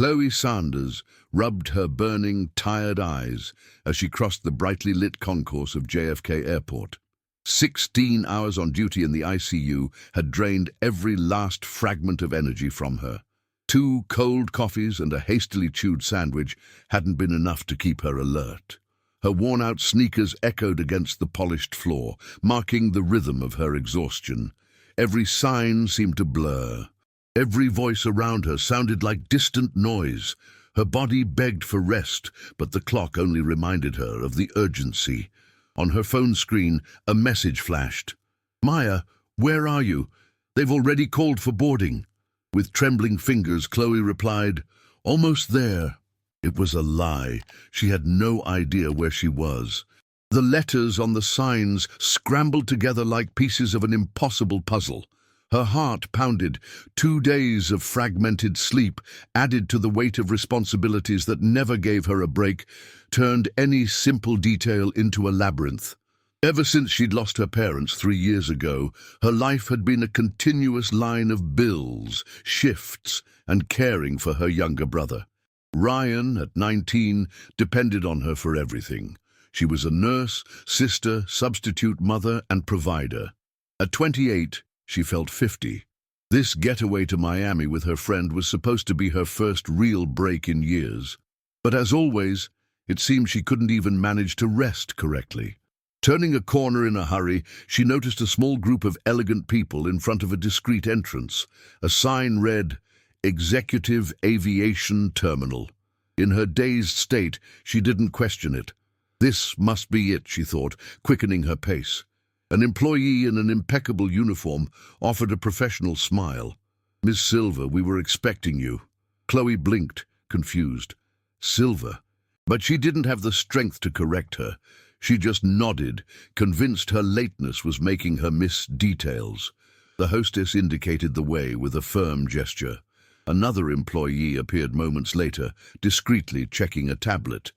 Chloe Sanders rubbed her burning, tired eyes as she crossed the brightly lit concourse of JFK Airport. 16 hours on duty in the ICU had drained every last fragment of energy from her. 2 cold coffees and a hastily chewed sandwich hadn't been enough to keep her alert. Her worn-out sneakers echoed against the polished floor, marking the rhythm of her exhaustion. Every sign seemed to blur. Every voice around her sounded like distant noise. Her body begged for rest, but the clock only reminded her of the urgency. On her phone screen, a message flashed. "Maya, where are you? They've already called for boarding." With trembling fingers, Chloe replied, "Almost there." It was a lie. She had no idea where she was. The letters on the signs scrambled together like pieces of an impossible puzzle. Her heart pounded. 2 days of fragmented sleep, added to the weight of responsibilities that never gave her a break, turned any simple detail into a labyrinth. Ever since she'd lost her parents 3 years ago, her life had been a continuous line of bills, shifts, and caring for her younger brother. Ryan, at 19, depended on her for everything. She was a nurse, sister, substitute mother, and provider. At 28, she felt 50. This getaway to Miami with her friend was supposed to be her first real break in years. But as always, it seemed she couldn't even manage to rest correctly. Turning a corner in a hurry, she noticed a small group of elegant people in front of a discreet entrance. A sign read, "Executive Aviation Terminal." In her dazed state, she didn't question it. This must be it, she thought, quickening her pace. An employee in an impeccable uniform offered a professional smile. "Miss Silver, we were expecting you." Chloe blinked, confused. Silver? But she didn't have the strength to correct her. She just nodded, convinced her lateness was making her miss details. The hostess indicated the way with a firm gesture. Another employee appeared moments later, discreetly checking a tablet.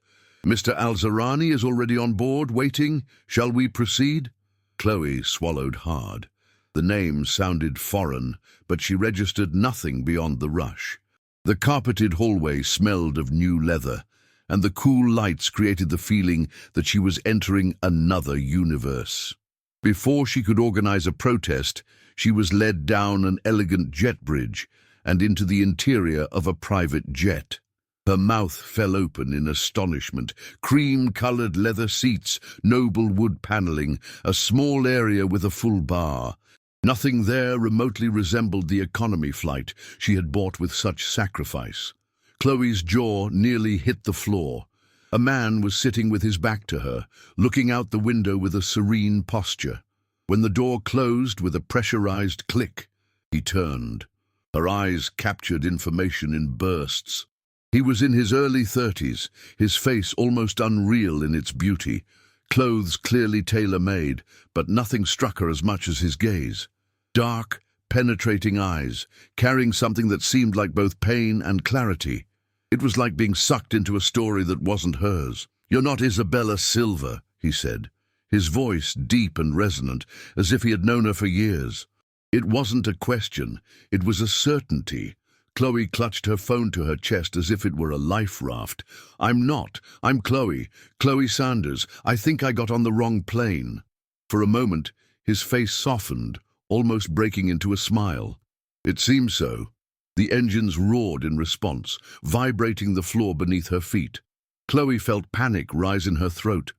"Mr. Al-Zarani is already on board, waiting. Shall we proceed?" Chloe swallowed hard. The name sounded foreign, but she registered nothing beyond the rush. The carpeted hallway smelled of new leather, and the cool lights created the feeling that she was entering another universe. Before she could organize a protest, she was led down an elegant jet bridge and into the interior of a private jet. Her mouth fell open in astonishment. Cream-colored leather seats, noble wood paneling, a small area with a full bar. Nothing there remotely resembled the economy flight she had bought with such sacrifice. Chloe's jaw nearly hit the floor. A man was sitting with his back to her, looking out the window with a serene posture. When the door closed with a pressurized click, he turned. Her eyes captured information in bursts. He was in his early 30s, his face almost unreal in its beauty, clothes clearly tailor-made, but nothing struck her as much as his gaze. Dark, penetrating eyes, carrying something that seemed like both pain and clarity. It was like being sucked into a story that wasn't hers. "You're not Isabella Silver," he said, his voice deep and resonant, as if he had known her for years. It wasn't a question, it was a certainty. Chloe clutched her phone to her chest as if it were a life raft. "I'm not. I'm Chloe. Chloe Sanders. I think I got on the wrong plane." For a moment, his face softened, almost breaking into a smile. It seemed so. The engines roared in response, vibrating the floor beneath her feet. Chloe felt panic rise in her throat.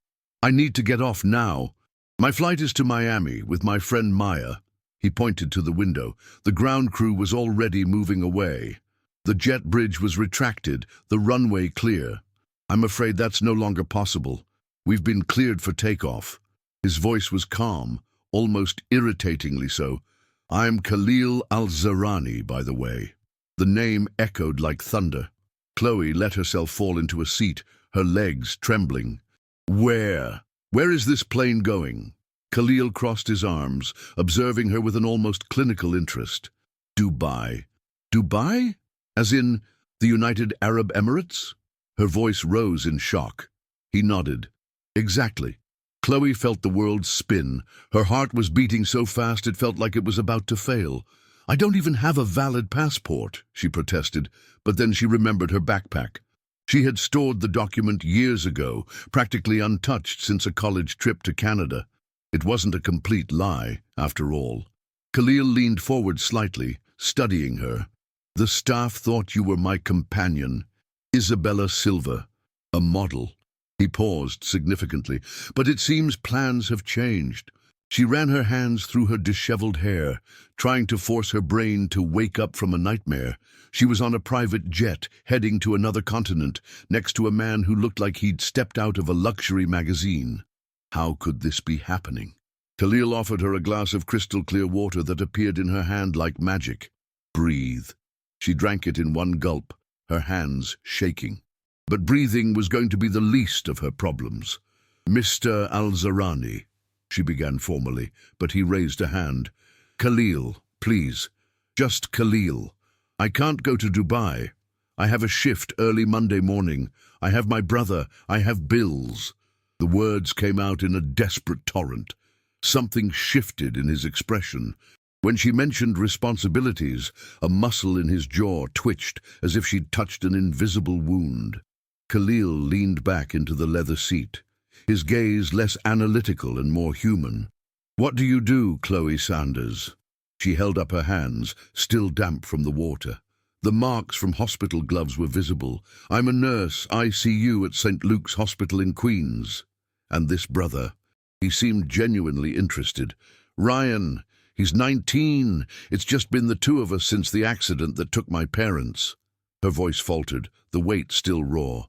"I need to get off now. My flight is to Miami with my friend Maya." He pointed to the window. The ground crew was already moving away. The jet bridge was retracted, the runway clear. "I'm afraid that's no longer possible. We've been cleared for takeoff." His voice was calm, almost irritatingly so. "I'm Khalil Al-Zarani, by the way." The name echoed like thunder. Chloe let herself fall into a seat, her legs trembling. Where is this plane going?" Khalil crossed his arms, observing her with an almost clinical interest. "Dubai." "Dubai? As in the United Arab Emirates?" Her voice rose in shock. He nodded. "Exactly." Chloe felt the world spin. Her heart was beating so fast it felt like it was about to fail. I don't even have a valid passport, she protested, but then she remembered her backpack. She had stored the document years ago, practically untouched since a college trip to Canada. It wasn't a complete lie, after all. Khalil leaned forward slightly, studying her. The staff thought you were my companion, Isabella Silva, a model. He paused significantly, but it seems plans have changed. She ran her hands through her disheveled hair, trying to force her brain to wake up from a nightmare. She was on a private jet, heading to another continent, next to a man who looked like he'd stepped out of a luxury magazine. How could this be happening? Khalil offered her a glass of crystal-clear water that appeared in her hand like magic. Breathe. She drank it in one gulp, her hands shaking. But breathing was going to be the least of her problems. Mr. Al-Zarani, she began formally, but he raised a hand. Khalil, please. Just Khalil. I can't go to Dubai. I have a shift early Monday morning. I have my brother. I have bills. The words came out in a desperate torrent. Something shifted in his expression. When she mentioned responsibilities, a muscle in his jaw twitched as if she'd touched an invisible wound. Khalil leaned back into the leather seat, his gaze less analytical and more human. What do you do, Chloe Sanders? She held up her hands, still damp from the water. The marks from hospital gloves were visible. I'm a nurse, ICU at St. Luke's Hospital in Queens. And this brother, he seemed genuinely interested. Ryan, he's 19. It's just been the two of us since the accident that took my parents. Her voice faltered, the weight still raw.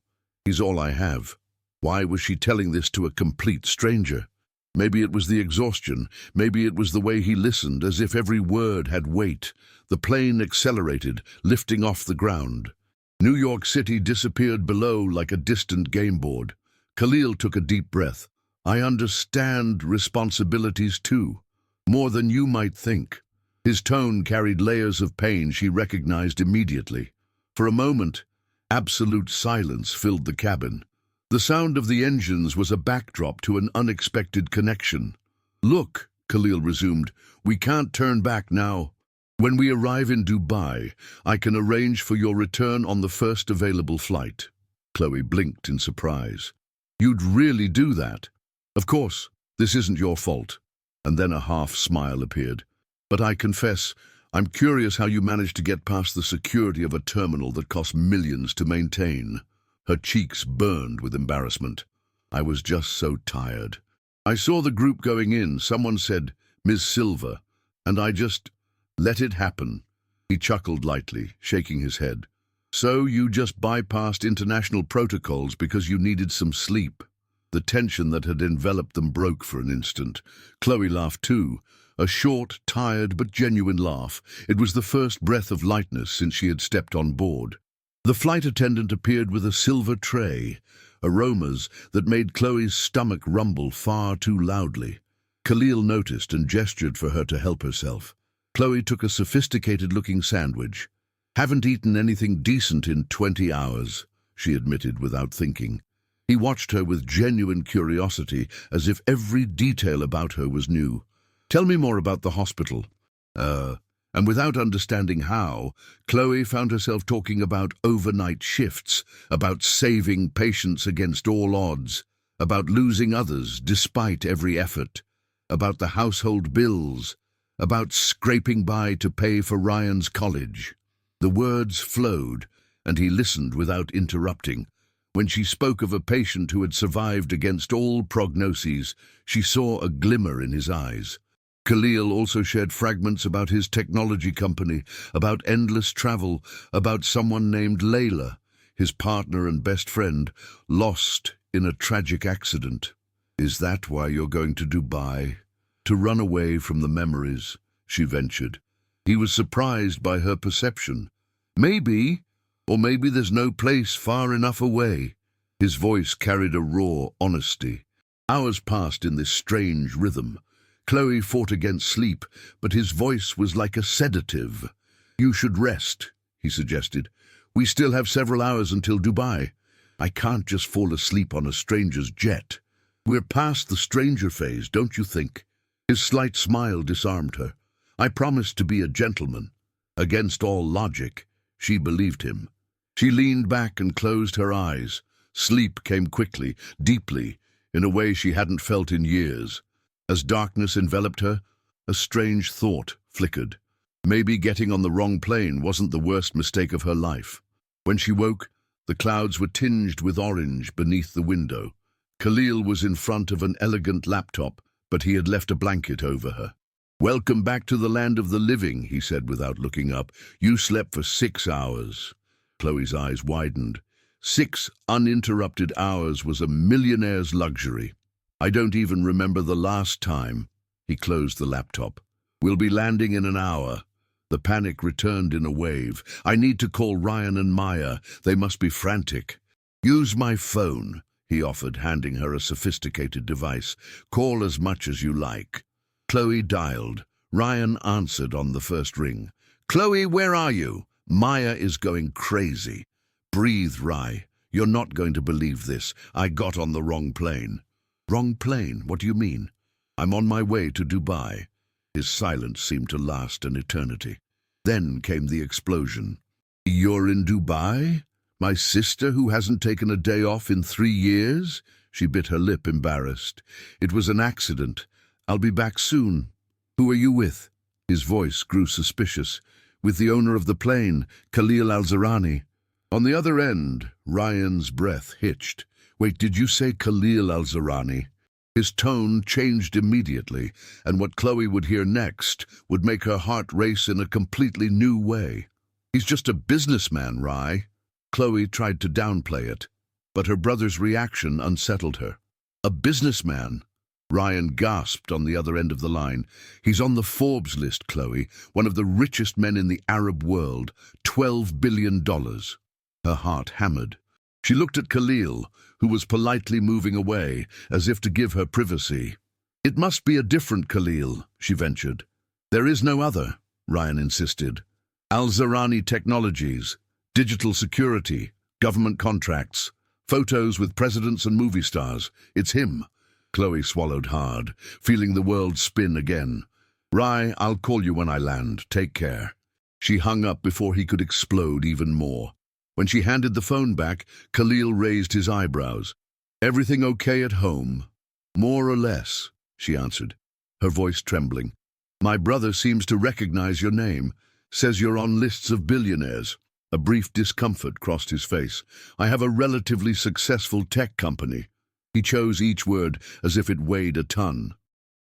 He's all I have. Why was she telling this to a complete stranger? Maybe it was the exhaustion. Maybe it was the way he listened, as if every word had weight. The plane accelerated, lifting off the ground. New York City disappeared below like a distant game board. Khalil took a deep breath. I understand responsibilities too, more than you might think. His tone carried layers of pain she recognized immediately. For a moment, absolute silence filled the cabin. The sound of the engines was a backdrop to an unexpected connection. Look, Khalil resumed, we can't turn back now. When we arrive in Dubai, I can arrange for your return on the first available flight. Chloe blinked in surprise. You'd really do that? Of course, this isn't your fault. And then a half-smile appeared. But I confess, I'm curious how you managed to get past the security of a terminal that costs millions to maintain. Her cheeks burned with embarrassment. I was just so tired. I saw the group going in. Someone said, Ms. Silva, and I just let it happen. He chuckled lightly, shaking his head. So you just bypassed international protocols because you needed some sleep. The tension that had enveloped them broke for an instant. Chloe laughed too, a short, tired but genuine laugh. It was the first breath of lightness since she had stepped on board. The flight attendant appeared with a silver tray, aromas that made Chloe's stomach rumble far too loudly. Khalil noticed and gestured for her to help herself. Chloe took a sophisticated-looking sandwich. Haven't eaten anything decent in 20 hours, she admitted without thinking. He watched her with genuine curiosity, as if every detail about her was new. Tell me more about the hospital. And without understanding how, Chloe found herself talking about overnight shifts, about saving patients against all odds, about losing others despite every effort, about the household bills, about scraping by to pay for Ryan's college. The words flowed, and he listened without interrupting. When she spoke of a patient who had survived against all prognoses, she saw a glimmer in his eyes. Khalil also shared fragments about his technology company, about endless travel, about someone named Layla, his partner and best friend, lost in a tragic accident. Is that why you're going to Dubai? To run away from the memories, she ventured. He was surprised by her perception. Maybe, or maybe there's no place far enough away. His voice carried a raw honesty. Hours passed in this strange rhythm. Chloe fought against sleep, but his voice was like a sedative. You should rest, he suggested. We still have several hours until Dubai. I can't just fall asleep on a stranger's jet. We're past the stranger phase, don't you think? His slight smile disarmed her. I promised to be a gentleman. Against all logic, she believed him. She leaned back and closed her eyes. Sleep came quickly, deeply, in a way she hadn't felt in years. As darkness enveloped her, a strange thought flickered. Maybe getting on the wrong plane wasn't the worst mistake of her life. When she woke, the clouds were tinged with orange beneath the window. Khalil was in front of an elegant laptop, but he had left a blanket over her. "Welcome back to the land of the living," he said without looking up. "You slept for 6 hours." Chloe's eyes widened. 6 uninterrupted hours was a millionaire's luxury. "I don't even remember the last time." He closed the laptop. "We'll be landing in an hour." The panic returned in a wave. "I need to call Ryan and Maya. They must be frantic." "Use my phone," he offered, handing her a sophisticated device. "Call as much as you like." Chloe dialed. Ryan answered on the first ring. "Chloe, where are you? Maya is going crazy." "Breathe, Rye. You're not going to believe this. I got on the wrong plane." "Wrong plane? What do you mean?" "I'm on my way to Dubai." His silence seemed to last an eternity. Then came the explosion. "You're in Dubai? My sister who hasn't taken a day off in 3 years?" She bit her lip, embarrassed. "It was an accident. I'll be back soon." "Who are you with?" His voice grew suspicious. "With the owner of the plane, Khalil Al-Zarani." On the other end, Ryan's breath hitched. "Wait, did you say Khalil Al-Zarani?" His tone changed immediately, and what Chloe would hear next would make her heart race in a completely new way. "He's just a businessman, Rye." Chloe tried to downplay it, but her brother's reaction unsettled her. "A businessman?" Ryan gasped on the other end of the line. "He's on the Forbes list, Chloe, one of the richest men in the Arab world, $12 billion. Her heart hammered. She looked at Khalil, who was politely moving away, as if to give her privacy. "It must be a different Khalil," she ventured. "There is no other," Ryan insisted. "Al-Zarani Technologies, digital security, government contracts, photos with presidents and movie stars. It's him." Chloe swallowed hard, feeling the world spin again. "Rye, I'll call you when I land. Take care." She hung up before he could explode even more. When she handed the phone back, Khalil raised his eyebrows. "Everything okay at home?" "More or less," she answered, her voice trembling. "My brother seems to recognize your name. Says you're on lists of billionaires." A brief discomfort crossed his face. "I have a relatively successful tech company." He chose each word as if it weighed a ton.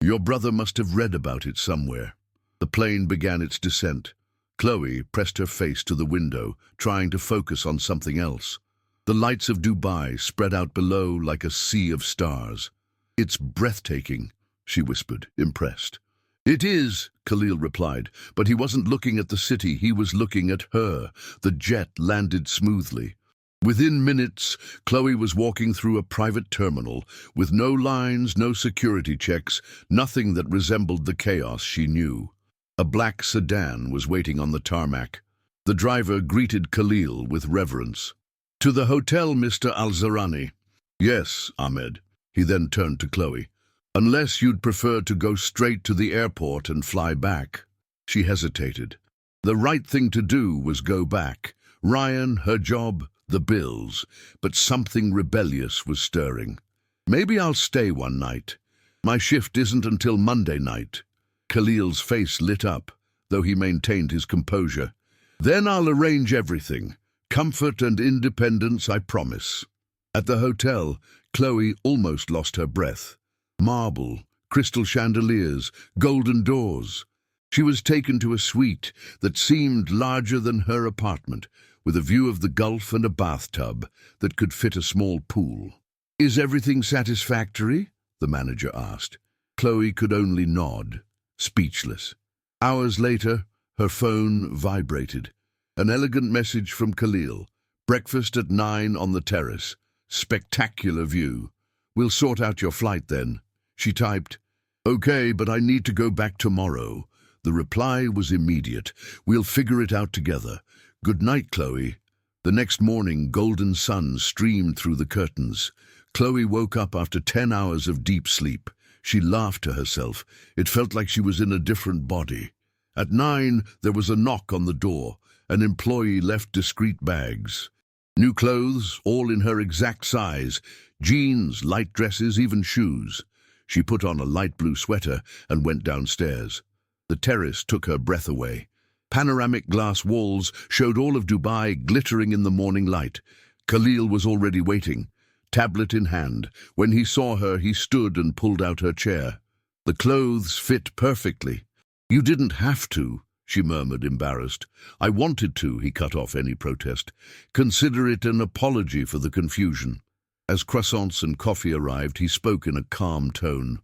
"Your brother must have read about it somewhere." The plane began its descent. Chloe pressed her face to the window, trying to focus on something else. The lights of Dubai spread out below like a sea of stars. "It's breathtaking," she whispered, impressed. "It is," Khalil replied, but he wasn't looking at the city, he was looking at her. The jet landed smoothly. Within minutes, Chloe was walking through a private terminal, with no lines, no security checks, nothing that resembled the chaos she knew. A black sedan was waiting on the tarmac. The driver greeted Khalil with reverence. "To the hotel, Mr. Al-Zarani." "Yes, Ahmed." He then turned to Chloe. "Unless you'd prefer to go straight to the airport and fly back." She hesitated. The right thing to do was go back. Ryan, her job, the bills. But something rebellious was stirring. "Maybe I'll stay one night. My shift isn't until Monday night." Khalil's face lit up, though he maintained his composure. "Then I'll arrange everything. Comfort and independence, I promise." At the hotel, Chloe almost lost her breath. Marble, crystal chandeliers, golden doors. She was taken to a suite that seemed larger than her apartment, with a view of the Gulf and a bathtub that could fit a small pool. "Is everything satisfactory?" the manager asked. Chloe could only nod, speechless. Hours later, her phone vibrated. An elegant message from Khalil. "Breakfast at 9 on the terrace. Spectacular view. We'll sort out your flight then." She typed, "Okay, but I need to go back tomorrow." The reply was immediate. "We'll figure it out together. Good night, Chloe." The next morning, golden sun streamed through the curtains. Chloe woke up after 10 hours of deep sleep. She laughed to herself. It felt like she was in a different body. At 9, there was a knock on the door. An employee left discreet bags. New clothes, all in her exact size. Jeans, light dresses, even shoes. She put on a light blue sweater and went downstairs. The terrace took her breath away. Panoramic glass walls showed all of Dubai glittering in the morning light. Khalil was already waiting, tablet in hand. When he saw her, he stood and pulled out her chair. The clothes fit perfectly. "You didn't have to," she murmured, embarrassed. "I wanted to," he cut off any protest. "Consider it an apology for the confusion." As croissants and coffee arrived, he spoke in a calm tone.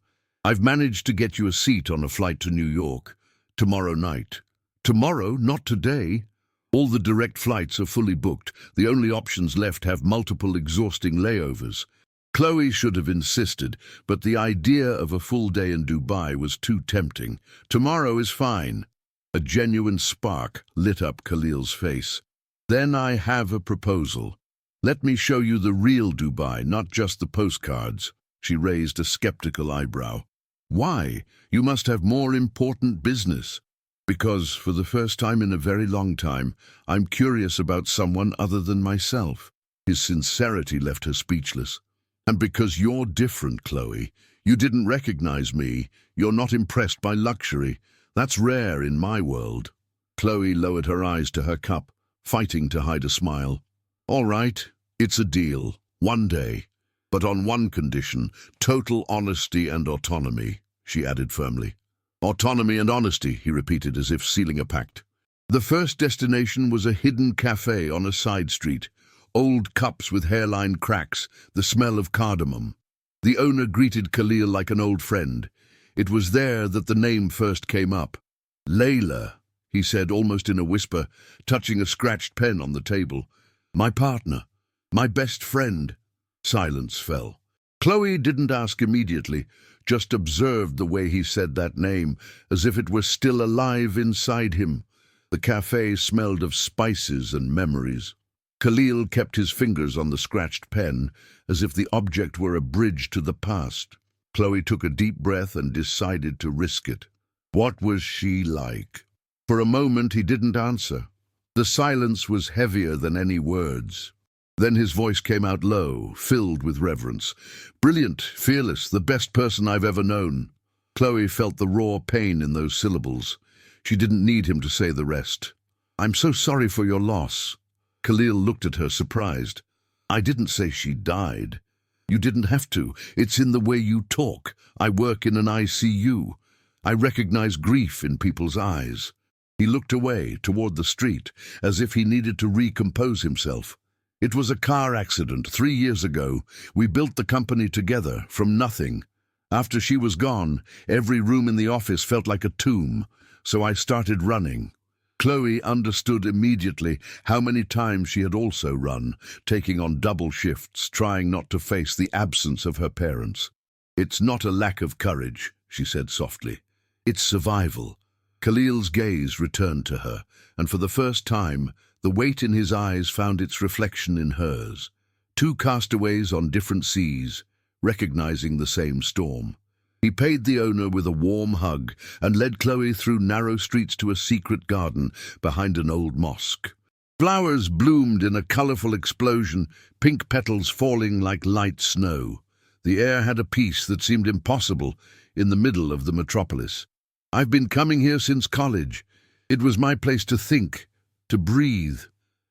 "I've managed to get you a seat on a flight to New York. Tomorrow night." "Tomorrow? Not today?" "All the direct flights are fully booked. The only options left have multiple exhausting layovers." Chloe should have insisted, but the idea of a full day in Dubai was too tempting. "Tomorrow is fine." A genuine spark lit up Khalil's face. "Then I have a proposal. Let me show you the real Dubai, not just the postcards." She raised a skeptical eyebrow. "Why? You must have more important business." "Because, for the first time in a very long time, I'm curious about someone other than myself." His sincerity left her speechless. "And because you're different, Chloe. You didn't recognize me. You're not impressed by luxury. That's rare in my world." Chloe lowered her eyes to her cup, fighting to hide a smile. "All right, it's a deal. One day. But on one condition, total honesty and autonomy," she added firmly. "Autonomy and honesty," he repeated as if sealing a pact. The first destination was a hidden cafe on a side street. Old cups with hairline cracks, the smell of cardamom. The owner greeted Khalil like an old friend. It was there that the name first came up. "Layla," he said almost in a whisper, touching a scratched pen on the table. "My partner. My best friend." Silence fell. Chloe didn't ask immediately, just observed the way he said that name, as if it were still alive inside him. The cafe smelled of spices and memories. Khalil kept his fingers on the scratched pen, as if the object were a bridge to the past. Chloe took a deep breath and decided to risk it. What was she like? For a moment he didn't answer. The silence was heavier than any words. Then his voice came out low, filled with reverence. "Brilliant, fearless, the best person I've ever known." Chloe felt the raw pain in those syllables. She didn't need him to say the rest. "I'm so sorry for your loss." Khalil looked at her, surprised. "I didn't say she died." "You didn't have to. It's in the way you talk. I work in an ICU. I recognize grief in people's eyes." He looked away, toward the street, as if he needed to recompose himself. "It was a car accident 3 years ago. We built the company together, from nothing. After she was gone, every room in the office felt like a tomb, so I started running." Chloe understood immediately how many times she had also run, taking on double shifts, trying not to face the absence of her parents. "It's not a lack of courage," she said softly. "It's survival." Khalil's gaze returned to her, and for the first time, the weight in his eyes found its reflection in hers. Two castaways on different seas, recognizing the same storm. He paid the owner with a warm hug and led Chloe through narrow streets to a secret garden behind an old mosque. Flowers bloomed in a colorful explosion, pink petals falling like light snow. The air had a peace that seemed impossible in the middle of the metropolis. "I've been coming here since college. It was my place to think, to breathe."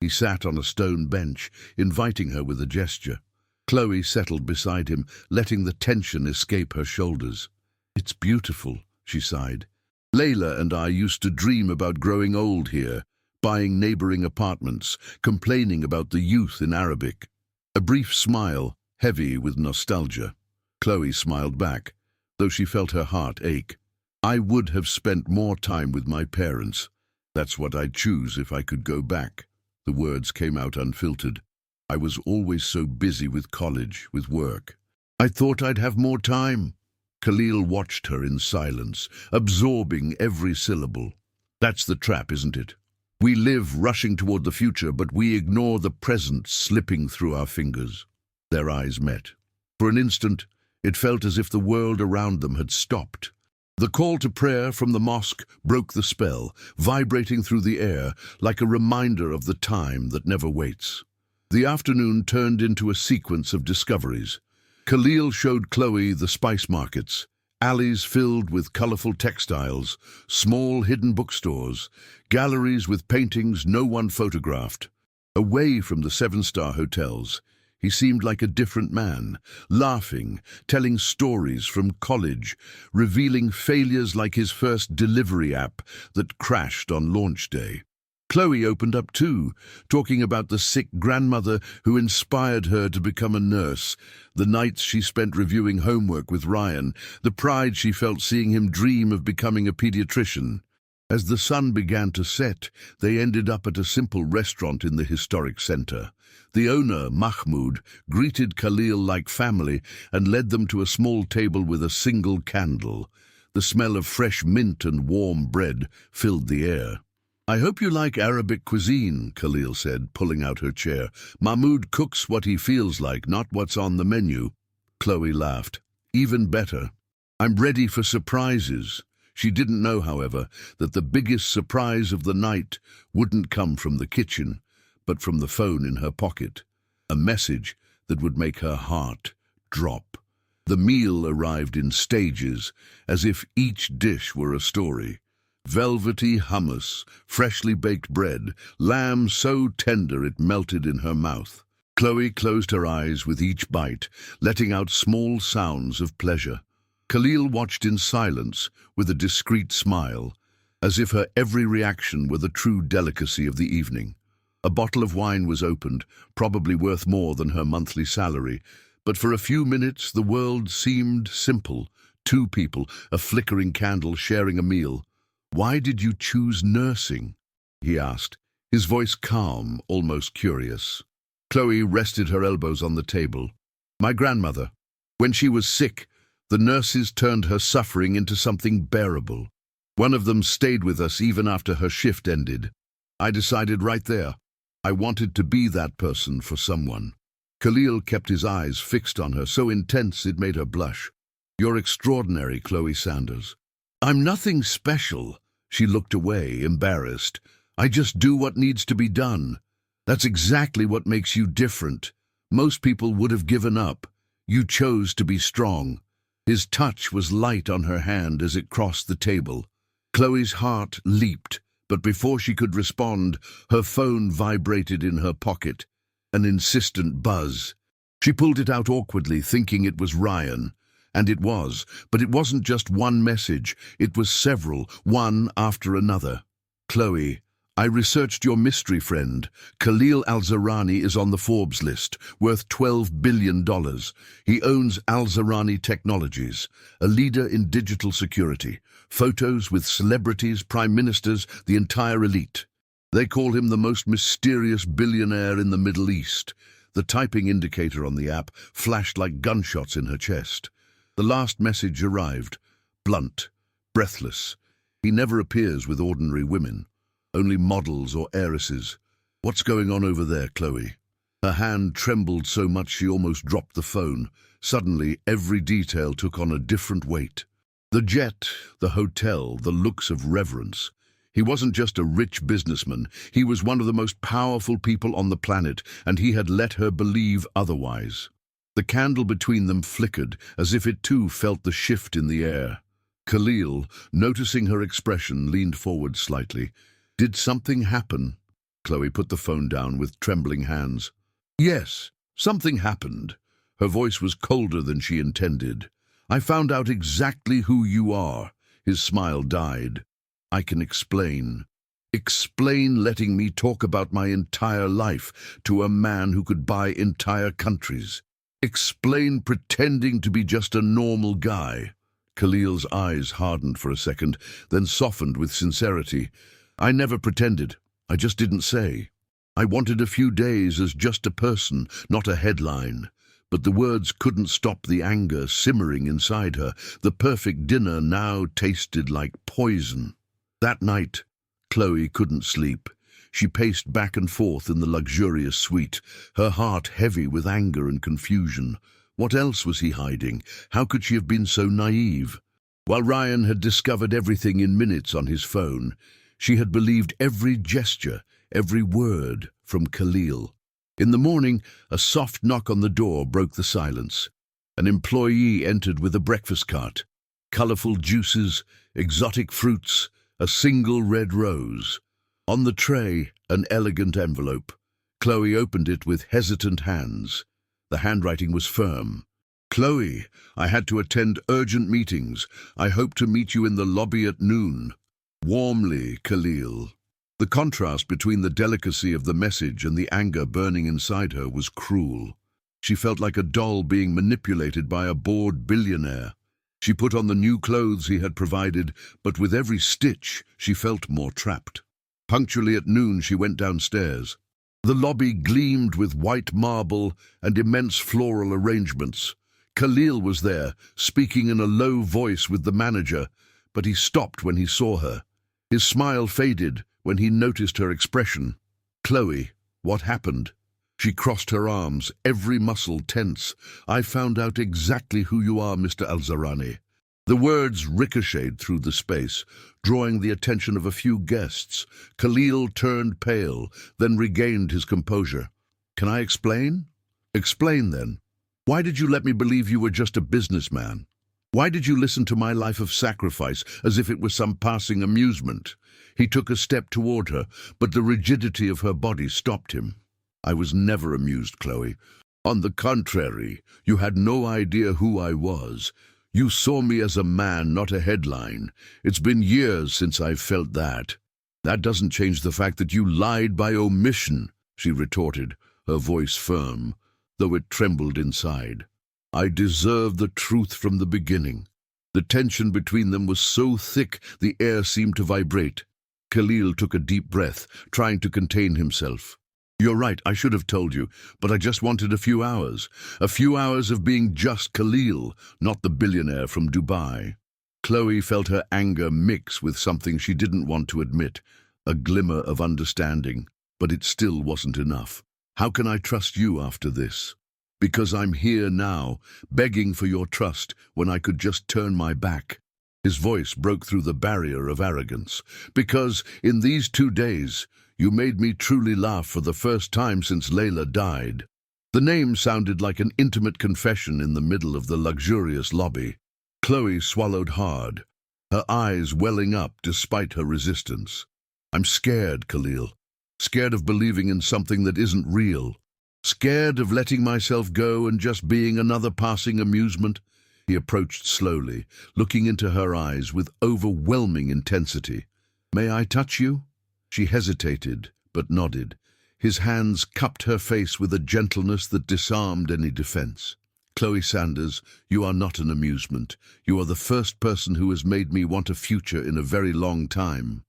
He sat on a stone bench, inviting her with a gesture. Chloe settled beside him, letting the tension escape her shoulders. "It's beautiful," she sighed. "Layla and I used to dream about growing old here, buying neighboring apartments, complaining about the youth in Arabic." A brief smile, heavy with nostalgia. Chloe smiled back, though she felt her heart ache. "I would have spent more time with my parents. That's what I'd choose if I could go back." The words came out unfiltered. "I was always so busy with college, with work. I thought I'd have more time." Khalil watched her in silence, absorbing every syllable. "That's the trap, isn't it? We live rushing toward the future, but we ignore the present slipping through our fingers." Their eyes met. For an instant, it felt as if the world around them had stopped. The call to prayer from the mosque broke the spell, vibrating through the air like a reminder of the time that never waits. The afternoon turned into a sequence of discoveries. Khalil showed Chloe the spice markets, alleys filled with colorful textiles, small hidden bookstores, galleries with paintings no one photographed. Away from the seven-star hotels, he seemed like a different man, laughing, telling stories from college, revealing failures like his first delivery app that crashed on launch day. Chloe opened up too, talking about the sick grandmother who inspired her to become a nurse, the nights she spent reviewing homework with Ryan, the pride she felt seeing him dream of becoming a pediatrician. As the sun began to set, they ended up at a simple restaurant in the historic center. The owner, Mahmoud, greeted Khalil like family and led them to a small table with a single candle. The smell of fresh mint and warm bread filled the air. "I hope you like Arabic cuisine," Khalil said, pulling out her chair. "Mahmoud cooks what he feels like, not what's on the menu." Chloe laughed. "Even better. I'm ready for surprises." She didn't know, however, that the biggest surprise of the night wouldn't come from the kitchen, but from the phone in her pocket. A message that would make her heart drop. The meal arrived in stages, as if each dish were a story. Velvety hummus, freshly baked bread, lamb so tender it melted in her mouth. Chloe closed her eyes with each bite, letting out small sounds of pleasure. Khalil watched in silence with a discreet smile, as if her every reaction were the true delicacy of the evening. A bottle of wine was opened, probably worth more than her monthly salary, but for a few minutes the world seemed simple. Two people, a flickering candle, sharing a meal. "Why did you choose nursing?" he asked, his voice calm, almost curious. Chloe rested her elbows on the table. "My grandmother. When she was sick, the nurses turned her suffering into something bearable. One of them stayed with us even after her shift ended. I decided right there. I wanted to be that person for someone." Khalil kept his eyes fixed on her, so intense it made her blush. "You're extraordinary, Chloe Sanders." "I'm nothing special." She looked away, embarrassed. "I just do what needs to be done. That's exactly what makes you different. Most people would have given up. You chose to be strong." His touch was light on her hand as it crossed the table. Chloe's heart leaped, but before she could respond, her phone vibrated in her pocket. An insistent buzz. She pulled it out awkwardly, thinking it was Ryan. And it was, but it wasn't just one message. It was several, one after another. "Chloe, I researched your mystery friend. Khalil Al-Zarani is on the Forbes list, worth $12 billion. He owns Al-Zarani Technologies, a leader in digital security. Photos with celebrities, prime ministers, the entire elite. They call him the most mysterious billionaire in the Middle East." The typing indicator on the app flashed like gunshots in her chest. The last message arrived, blunt, breathless. "He never appears with ordinary women. Only models or heiresses. What's going on over there, Chloe?" Her hand trembled so much she almost dropped the phone. Suddenly, every detail took on a different weight. The jet, the hotel, the looks of reverence. He wasn't just a rich businessman. He was one of the most powerful people on the planet, and he had let her believe otherwise. The candle between them flickered, as if it too felt the shift in the air. Khalil, noticing her expression, leaned forward slightly. "Did something happen?" Chloe put the phone down with trembling hands. "Yes, something happened." Her voice was colder than she intended. "I found out exactly who you are." His smile died. "I can explain." "Explain letting me talk about my entire life to a man who could buy entire countries. Explain pretending to be just a normal guy." Khalil's eyes hardened for a second, then softened with sincerity. "I never pretended. I just didn't say. I wanted a few days as just a person, not a headline." But the words couldn't stop the anger simmering inside her. The perfect dinner now tasted like poison. That night, Chloe couldn't sleep. She paced back and forth in the luxurious suite, her heart heavy with anger and confusion. What else was he hiding? How could she have been so naive? While Ryan had discovered everything in minutes on his phone, she had believed every gesture, every word from Khalil. In the morning, a soft knock on the door broke the silence. An employee entered with a breakfast cart. Colorful juices, exotic fruits, a single red rose. On the tray, an elegant envelope. Chloe opened it with hesitant hands. The handwriting was firm. "Chloe, I had to attend urgent meetings. I hope to meet you in the lobby at noon. Warmly, Khalil." The contrast between the delicacy of the message and the anger burning inside her was cruel. She felt like a doll being manipulated by a bored billionaire. She put on the new clothes he had provided, but with every stitch she felt more trapped. Punctually at noon she went downstairs. The lobby gleamed with white marble and immense floral arrangements. Khalil was there, speaking in a low voice with the manager, but he stopped when he saw her. His smile faded when he noticed her expression. "Chloe, what happened?" She crossed her arms, every muscle tense. "I found out exactly who you are, Mr. Al-Zarani." The words ricocheted through the space, drawing the attention of a few guests. Khalil turned pale, then regained his composure. "Can I explain?" "Explain, then. Why did you let me believe you were just a businessman? Why did you listen to my life of sacrifice as if it was some passing amusement?" He took a step toward her, but the rigidity of her body stopped him. "I was never amused, Chloe. On the contrary, you had no idea who I was. You saw me as a man, not a headline. It's been years since I've felt that." "That doesn't change the fact that you lied by omission," she retorted, her voice firm, though it trembled inside. "I deserved the truth from the beginning." The tension between them was so thick the air seemed to vibrate. Khalil took a deep breath, trying to contain himself. "You're right, I should have told you, but I just wanted a few hours. A few hours of being just Khalil, not the billionaire from Dubai." Chloe felt her anger mix with something she didn't want to admit, a glimmer of understanding, but it still wasn't enough. "How can I trust you after this?" "Because I'm here now, begging for your trust when I could just turn my back." His voice broke through the barrier of arrogance. "Because in these 2 days, you made me truly laugh for the first time since Layla died." The name sounded like an intimate confession in the middle of the luxurious lobby. Chloe swallowed hard, her eyes welling up despite her resistance. "I'm scared, Khalil. Scared of believing in something that isn't real. Scared of letting myself go and just being another passing amusement." He approached slowly, looking into her eyes with overwhelming intensity. "May I touch you?" She hesitated, but nodded. His hands cupped her face with a gentleness that disarmed any defense. "Chloe Sanders, you are not an amusement. You are the first person who has made me want a future in a very long time."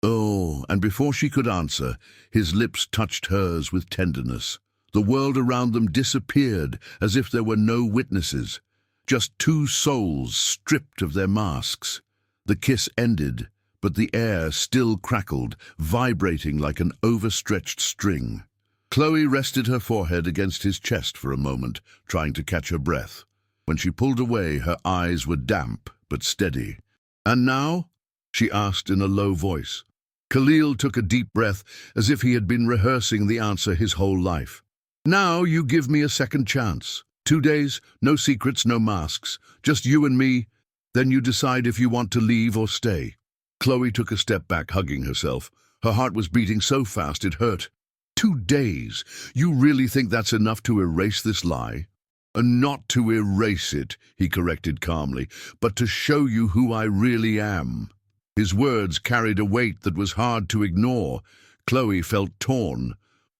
"Oh," and before she could answer, his lips touched hers with tenderness. The world around them disappeared as if there were no witnesses. Just two souls stripped of their masks. The kiss ended, but the air still crackled, vibrating like an overstretched string. Chloe rested her forehead against his chest for a moment, trying to catch her breath. When she pulled away, her eyes were damp but steady. "And now?" she asked in a low voice. Khalil took a deep breath, as if he had been rehearsing the answer his whole life. "Now you give me a second chance. 2 days, no secrets, no masks, just you and me. Then you decide if you want to leave or stay." Chloe took a step back, hugging herself. Her heart was beating so fast it hurt. 2 days? You really think that's enough to erase this lie? "Not to erase it," he corrected calmly, "but to show you who I really am." His words carried a weight that was hard to ignore. Chloe felt torn.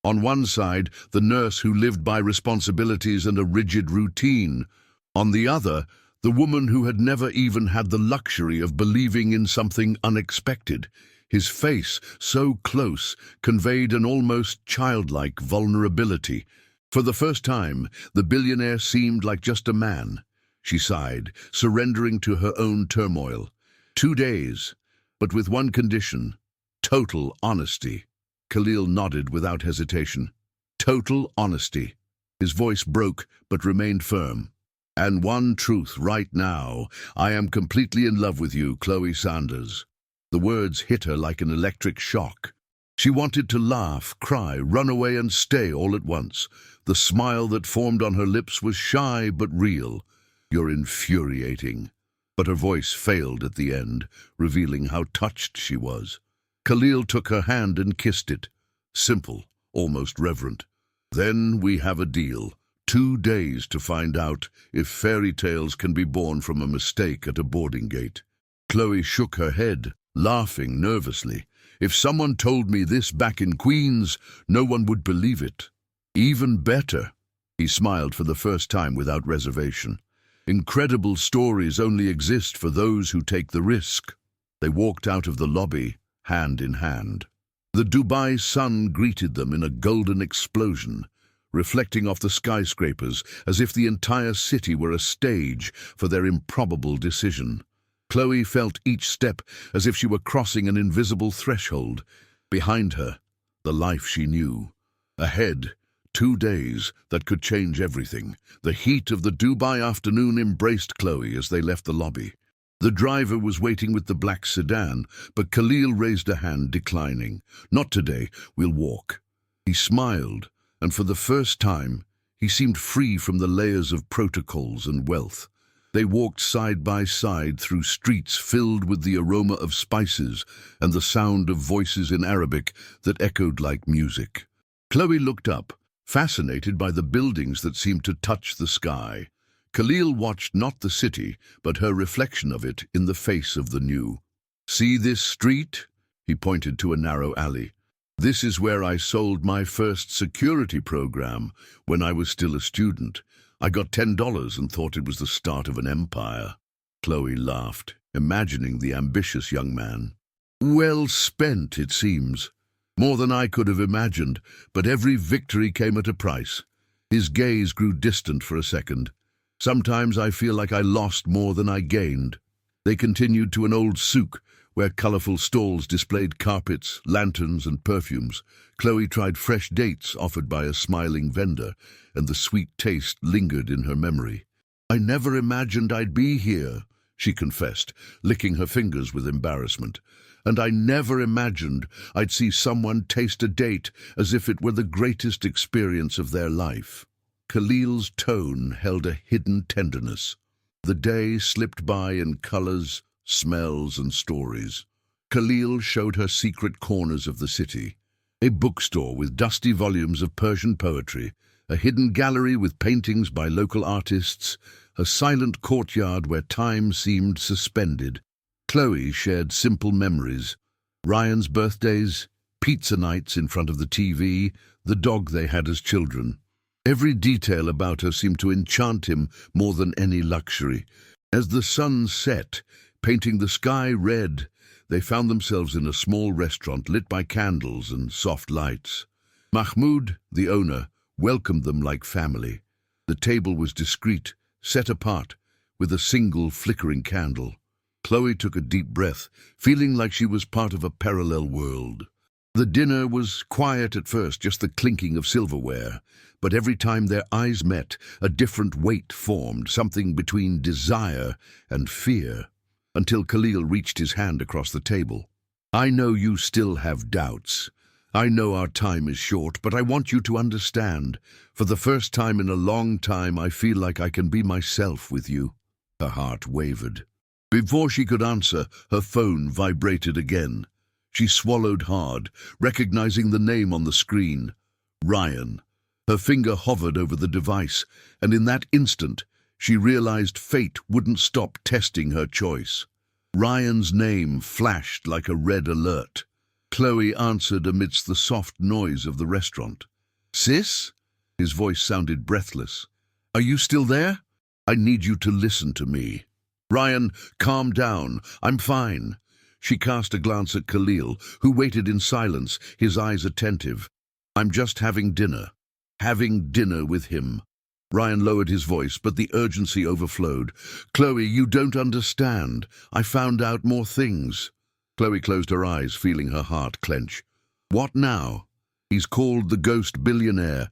On one side, the nurse who lived by responsibilities and a rigid routine. On the other, the woman who had never even had the luxury of believing in something unexpected. His face, so close, conveyed an almost childlike vulnerability. For the first time, the billionaire seemed like just a man. She sighed, surrendering to her own turmoil. 2 days, but with one condition: total honesty. Khalil nodded without hesitation. Total honesty. His voice broke, but remained firm. And one truth right now, I am completely in love with you, Chloe Sanders. The words hit her like an electric shock. She wanted to laugh, cry, run away and stay all at once. The smile that formed on her lips was shy but real. You're infuriating. But her voice failed at the end, revealing how touched she was. Khalil took her hand and kissed it. Simple, almost reverent. Then we have a deal. 2 days to find out if fairy tales can be born from a mistake at a boarding gate. Chloe shook her head, laughing nervously. If someone told me this back in Queens, no one would believe it. Even better. He smiled for the first time without reservation. Incredible stories only exist for those who take the risk. They walked out of the lobby, hand in hand. The Dubai sun greeted them in a golden explosion, reflecting off the skyscrapers as if the entire city were a stage for their improbable decision. Chloe felt each step as if she were crossing an invisible threshold. Behind her, the life she knew. Ahead, 2 days that could change everything. The heat of the Dubai afternoon embraced Chloe as they left the lobby. The driver was waiting with the black sedan, but Khalil raised a hand, declining. Not today, we'll walk. He smiled, and for the first time, he seemed free from the layers of protocols and wealth. They walked side by side through streets filled with the aroma of spices and the sound of voices in Arabic that echoed like music. Chloe looked up, fascinated by the buildings that seemed to touch the sky. Khalil watched not the city, but her reflection of it in the face of the new. "See this street?" He pointed to a narrow alley. "This is where I sold my first security program when I was still a student. I got $10 and thought it was the start of an empire." Chloe laughed, imagining the ambitious young man. "Well spent, it seems. More than I could have imagined, but every victory came at a price." His gaze grew distant for a second. "Sometimes I feel like I lost more than I gained." They continued to an old souk, where colorful stalls displayed carpets, lanterns, and perfumes. Chloe tried fresh dates offered by a smiling vendor, and the sweet taste lingered in her memory. "I never imagined I'd be here," she confessed, licking her fingers with embarrassment. "And I never imagined I'd see someone taste a date as if it were the greatest experience of their life." Khalil's tone held a hidden tenderness. The day slipped by in colors, smells, and stories. Khalil showed her secret corners of the city. A bookstore with dusty volumes of Persian poetry, a hidden gallery with paintings by local artists, a silent courtyard where time seemed suspended. Chloe shared simple memories. Ryan's birthdays, pizza nights in front of the TV, the dog they had as children. Every detail about her seemed to enchant him more than any luxury. As the sun set, painting the sky red, they found themselves in a small restaurant lit by candles and soft lights. Mahmoud, the owner, welcomed them like family. The table was discreet, set apart, with a single flickering candle. Chloe took a deep breath, feeling like she was part of a parallel world. The dinner was quiet at first, just the clinking of silverware. But every time their eyes met, a different weight formed, something between desire and fear, until Khalil reached his hand across the table. "I know you still have doubts. I know our time is short, but I want you to understand. For the first time in a long time, I feel like I can be myself with you." Her heart wavered. Before she could answer, her phone vibrated again. She swallowed hard, recognizing the name on the screen. Ryan. Her finger hovered over the device, and in that instant, she realized fate wouldn't stop testing her choice. Ryan's name flashed like a red alert. Chloe answered amidst the soft noise of the restaurant. "Sis?" His voice sounded breathless. "Are you still there? I need you to listen to me." "Ryan, calm down. I'm fine." She cast a glance at Khalil, who waited in silence, his eyes attentive. "I'm just having dinner. Having dinner with him." Ryan lowered his voice, but the urgency overflowed. "Chloe, you don't understand. I found out more things." Chloe closed her eyes, feeling her heart clench. "What now?" "He's called the ghost billionaire.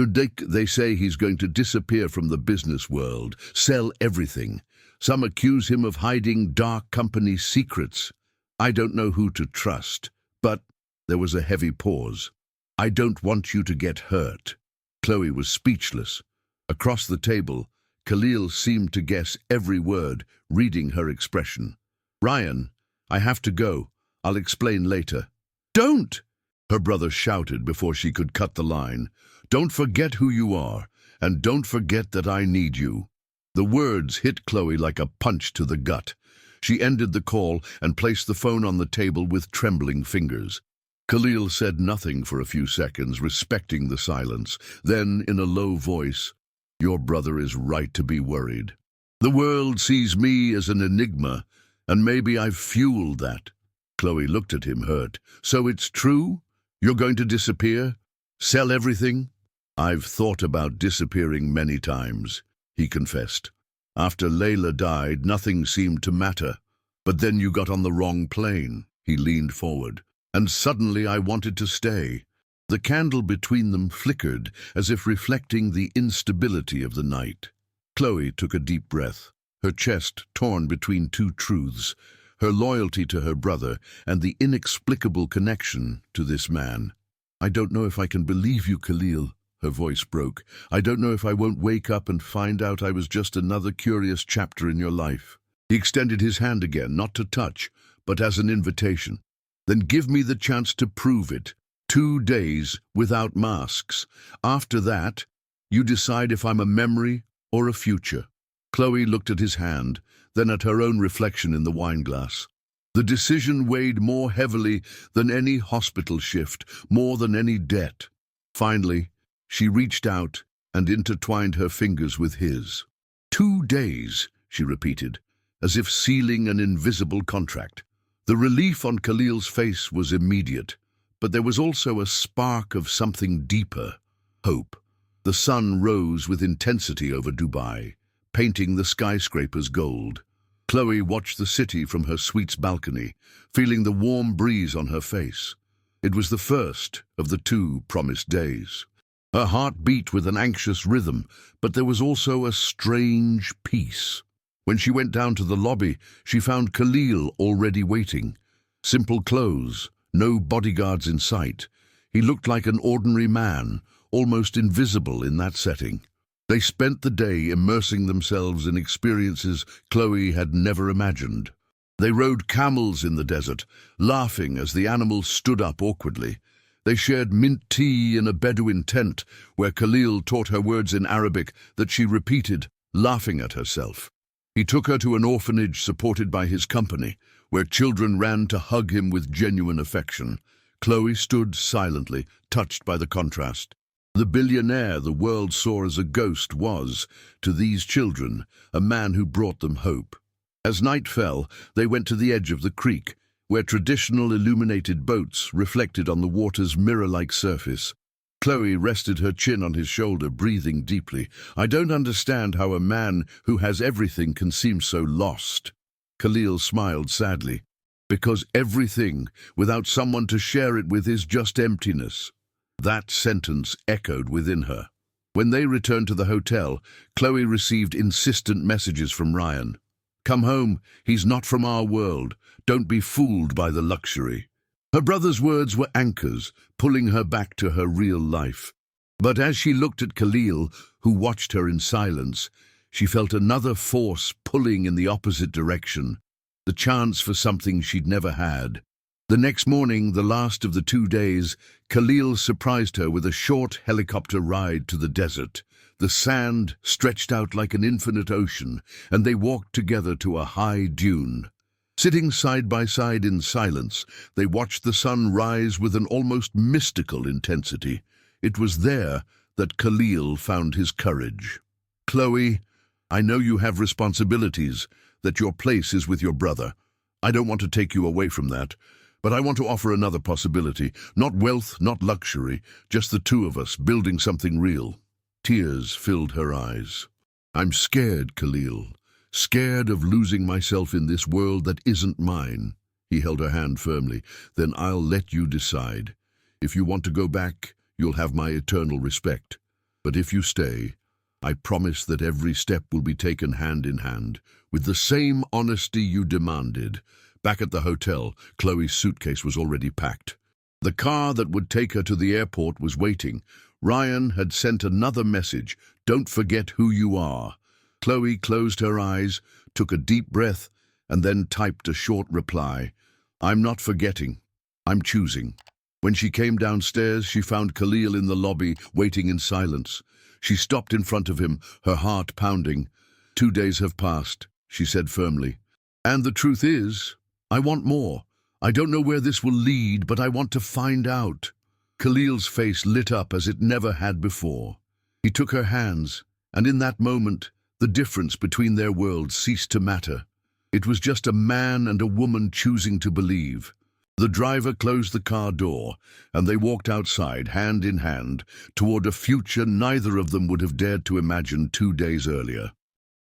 They say he's going to disappear from the business world, sell everything. Some accuse him of hiding dark company secrets. I don't know who to trust, but there was a heavy pause. I don't want you to get hurt. Chloe was speechless. Across the table, Khalil seemed to guess every word, reading her expression. Ryan, I have to go. I'll explain later. Don't! Her brother shouted before she could cut the line. Don't forget who you are, and don't forget that I need you. The words hit Chloe like a punch to the gut. She ended the call and placed the phone on the table with trembling fingers. Khalil said nothing for a few seconds, respecting the silence. Then, in a low voice, your brother is right to be worried. The world sees me as an enigma, and maybe I've fueled that. Chloe looked at him, hurt. So it's true? You're going to disappear? Sell everything? I've thought about disappearing many times, he confessed. After Layla died, nothing seemed to matter. But then you got on the wrong plane. He leaned forward. And suddenly I wanted to stay. The candle between them flickered, as if reflecting the instability of the night. Chloe took a deep breath, her chest torn between two truths, her loyalty to her brother and the inexplicable connection to this man. I don't know if I can believe you, Khalil. Her voice broke. I don't know if I won't wake up and find out I was just another curious chapter in your life. He extended his hand again, not to touch, but as an invitation. Then give me the chance to prove it. 2 days without masks. After that, you decide if I'm a memory or a future. Chloe looked at his hand, then at her own reflection in the wineglass. The decision weighed more heavily than any hospital shift, more than any debt. Finally, she reached out and intertwined her fingers with his. 2 days, she repeated, as if sealing an invisible contract. The relief on Khalil's face was immediate, but there was also a spark of something deeper, hope. The sun rose with intensity over Dubai, painting the skyscrapers gold. Chloe watched the city from her suite's balcony, feeling the warm breeze on her face. It was the first of the 2 promised days. Her heart beat with an anxious rhythm, but there was also a strange peace. When she went down to the lobby, she found Khalil already waiting. Simple clothes, no bodyguards in sight. He looked like an ordinary man, almost invisible in that setting. They spent the day immersing themselves in experiences Chloe had never imagined. They rode camels in the desert, laughing as the animals stood up awkwardly. They shared mint tea in a Bedouin tent, where Khalil taught her words in Arabic that she repeated, laughing at herself. He took her to an orphanage supported by his company, where children ran to hug him with genuine affection. Chloe stood silently, touched by the contrast. The billionaire the world saw as a ghost was, to these children, a man who brought them hope. As night fell, they went to the edge of the creek, where traditional illuminated boats reflected on the water's mirror-like surface. Chloe rested her chin on his shoulder, breathing deeply. I don't understand how a man who has everything can seem so lost. Khalil smiled sadly. Because everything, without someone to share it with, is just emptiness. That sentence echoed within her. When they returned to the hotel, Chloe received insistent messages from Ryan. Come home, he's not from our world. Don't be fooled by the luxury. Her brother's words were anchors, pulling her back to her real life. But as she looked at Khalil, who watched her in silence, she felt another force pulling in the opposite direction, the chance for something she'd never had. The next morning, the last of the 2 days, Khalil surprised her with a short helicopter ride to the desert. The sand stretched out like an infinite ocean, and they walked together to a high dune. Sitting side by side in silence, they watched the sun rise with an almost mystical intensity. It was there that Khalil found his courage. Chloe, I know you have responsibilities, that your place is with your brother. I don't want to take you away from that, but I want to offer another possibility. Not wealth, not luxury, just the 2 of us building something real. Tears filled her eyes. I'm scared, Khalil. Scared of losing myself in this world that isn't mine. He held her hand firmly. Then I'll let you decide. If you want to go back, you'll have my eternal respect. But if you stay, I promise that every step will be taken hand in hand, with the same honesty you demanded. Back at the hotel, Chloe's suitcase was already packed. The car that would take her to the airport was waiting. Ryan had sent another message, "Don't forget who you are." Chloe closed her eyes, took a deep breath, and then typed a short reply. "I'm not forgetting. I'm choosing." When she came downstairs, she found Khalil in the lobby, waiting in silence. She stopped in front of him, her heart pounding. "2 days have passed," she said firmly. "And the truth is, I want more. I don't know where this will lead, but I want to find out." Khalil's face lit up as it never had before. He took her hands, and in that moment, the difference between their worlds ceased to matter. It was just a man and a woman choosing to believe. The driver closed the car door, and they walked outside, hand in hand, toward a future neither of them would have dared to imagine 2 days earlier.